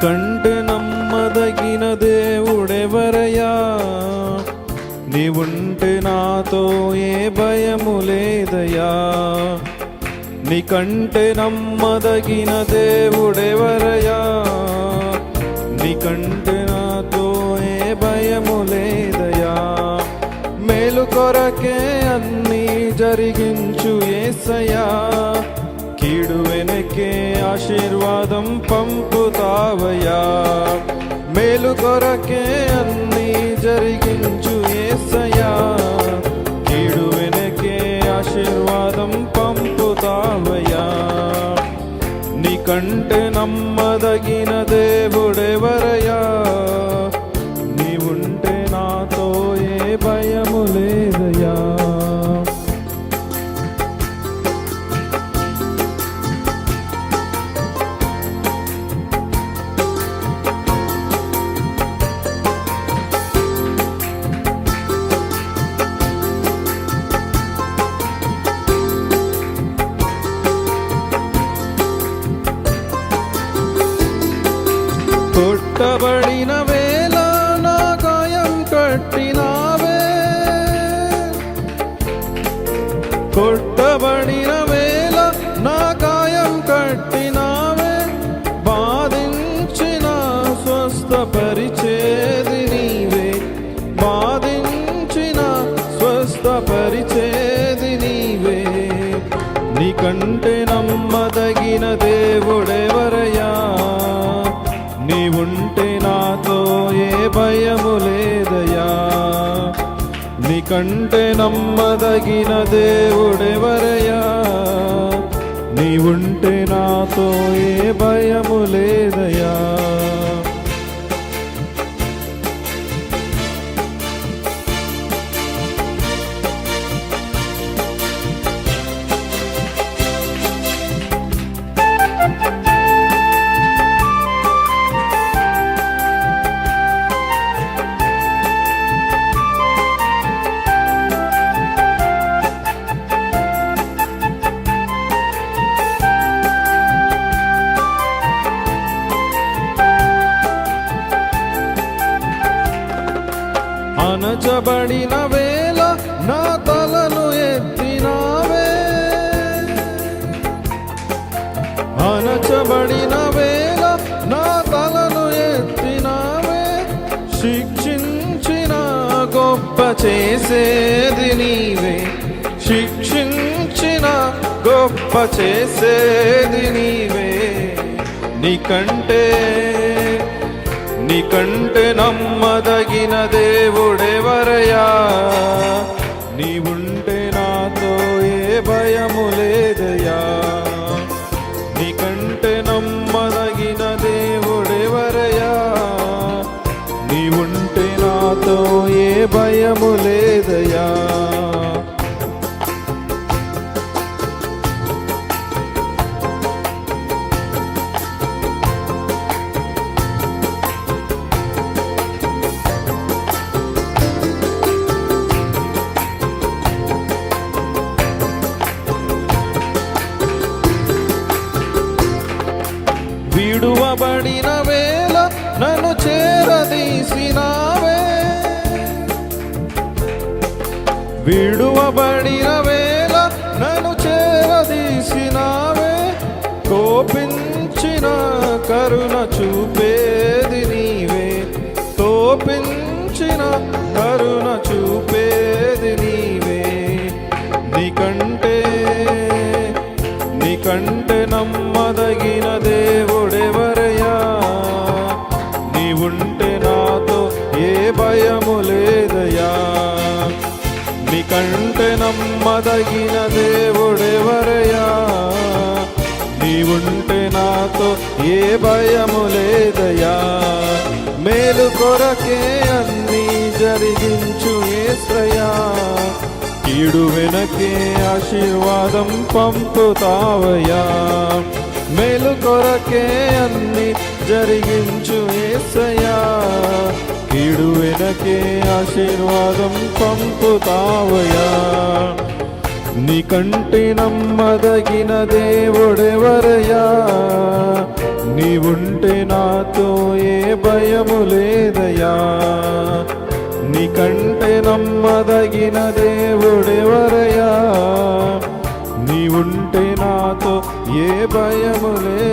నీకంటే నమ్మదగిన దేవుడెవరయ్యా? నీవుంటే నాతో ఏ భయము లేదయ్యా. నీకంటే నమ్మదగిన దేవుడెవరయ్యా? నీకంటే నాతో ఏ భయము లేదయ్యా. మేలు కొరకే అన్నీ జరిగించు యేసయ్యా. కీడు వెనకే ఆశీర్వాదం పంపుతావయ్యా. మేలు కొరకే అన్నీ జరిగించు యేసయ్యా. కీడు వెనకే ఆశీర్వాదం పంపుతావయ్యా. నీకంటే నమ్మదగిన దేవుడెవరయ్యా? నీవుంటే నాతో ఏ భయము లేదయ్యా. కొట్టబడిన వేళ నా గాయం కట్టినావే. కొట్టబడిన వేళ నా గాయం కట్టినావే. బాధించిన స్వస్థపరిచేది నీవే. బాధించిన స్వస్థపరిచేది నీవే. నీకంటే నమ్మదగిన దేవుడెవరయ్యా? నీవుంటే నాతో ఏ భయము లేదయ్యా. నీకంటే నమ్మదగిన దేవుడెవరయ్యా? నీవుంటే నాతో ఏ భయము లేదయ్యా. అణచబడిన వేళ నా తలను ఎత్తినావే. అణచబడిన వేళ నా తలను ఎత్తినావే. శిక్షించిన గొప్ప చేసేది నీవే. శిక్షించిన గొప్ప చేసేది నీవే. నీకంటే నమ్మదగిన దేవుడెవరయ్యా? నీవుంటే నాతో ఏ భయము లేదయ్యా. నీకంటే నమ్మదగిన దేవుడెవరయ్యా? నీవుంటే నాతో ఏ భయము లేదయ్యా. విడువబడిన వేళ నన్ను చేరదీసినావే. విడువబడిన వేళ నన్ను చేరదీసినావే. కోపించిన కరుణ చూపేది నీవే. కోపించిన కరుణ చూపేది నీవే. నీకంటే నమ్మదగిన దేవుడెవరయ్యా? నీవుంటే నాతో ఏ భయము లేదయ్యా. నీకంటే నమ్మదగిన దేవుడెవరయ్యా? నీవుంటే నాతో ఏ భయము లేదయ్యా. మేలు కొరకే అన్నీ జరిగించు యేసయ్యా. కీడు వెనకే ఆశీర్వాదం పంపుతావయ్యా. మేలు కొరకే అన్ని జరిగించు యేసయ్యా. కీడు వెనకే ఆశీర్వాదం పంపుతావయ్యా. నీకంటే నమ్మదగిన దేవుడెవరయ్యా? నీవుంటే నాతో ఏ భయము లేదయ్యా. నీకంటే నమ్మదగిన దేవుడెవరయ్యా. నీవుంటే నాతో ఏ భయము లేదు.